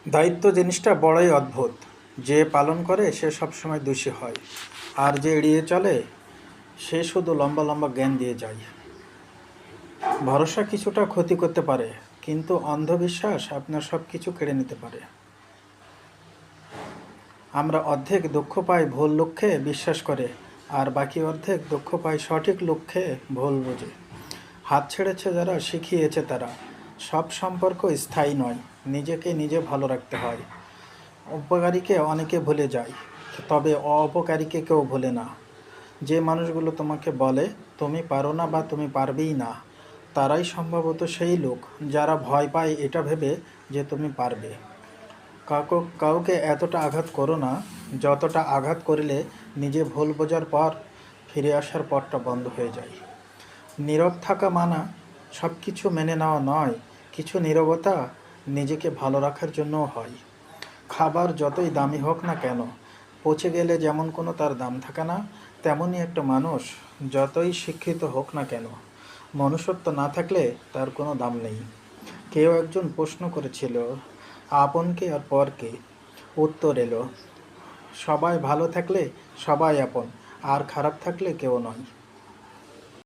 দায়িত্ব জিনিসটা বড়ই অদ্ভুত। যে পালন করে সে সবসময় দোষী হয়, আর যে এড়িয়ে চলে সে শুধু লম্বা লম্বা জ্ঞান দিয়ে যায়। ভরসা কিছুটা ক্ষতি করতে পারে, কিন্তু অন্ধবিশ্বাস আপনার সব কিছু কেড়ে নিতে পারে। আমরা অর্ধেক দুঃখ পাই ভুল লক্ষ্যে বিশ্বাস করে, আর বাকি অর্ধেক দুঃখ পাই সঠিক লক্ষ্যে ভুল বুঝে। হাত ছেড়েছে যারা, শিখিয়েছে তারা, সব সম্পর্ক স্থায়ী নয়, নিজেকে নিজে ভালো রাখতে হয়। উপকারীকে অনেকে ভুলে যায়, তবে অপকারীকে কেউ ভোলে না। যে মানুষগুলো তোমাকে বলে তুমি পারো না বা তুমি পারবেই না, তারাই সম্ভবত সেই লোক যারা ভয় পায় এটা ভেবে যে তুমি পারবে। কাউকে এতটা আঘাত করো না যতটা আঘাত করলে নিজে ভুল বোঝার পর ফিরে আসার পথটা বন্ধ হয়ে যায়। নীরব থাকা মানা সব কিছু মেনে নেওয়া নয়, কিছু নীরবতা নিজেকে ভালো রাখার জন্যও হয়। খাবার যতই দামি হোক না কেন, পচে গেলে যেমন কোনো তার দাম থাকে না, তেমনই একটা মানুষ যতই শিক্ষিত হোক না কেন, মনুষ্যত্ব না থাকলে তার কোনো দাম নেই। কেউ একজন প্রশ্ন করেছিল, আপনকে আর পরকে? উত্তর এলো, সবাই ভালো থাকলে সবাই আপন, আর খারাপ থাকলে কেউ নয়।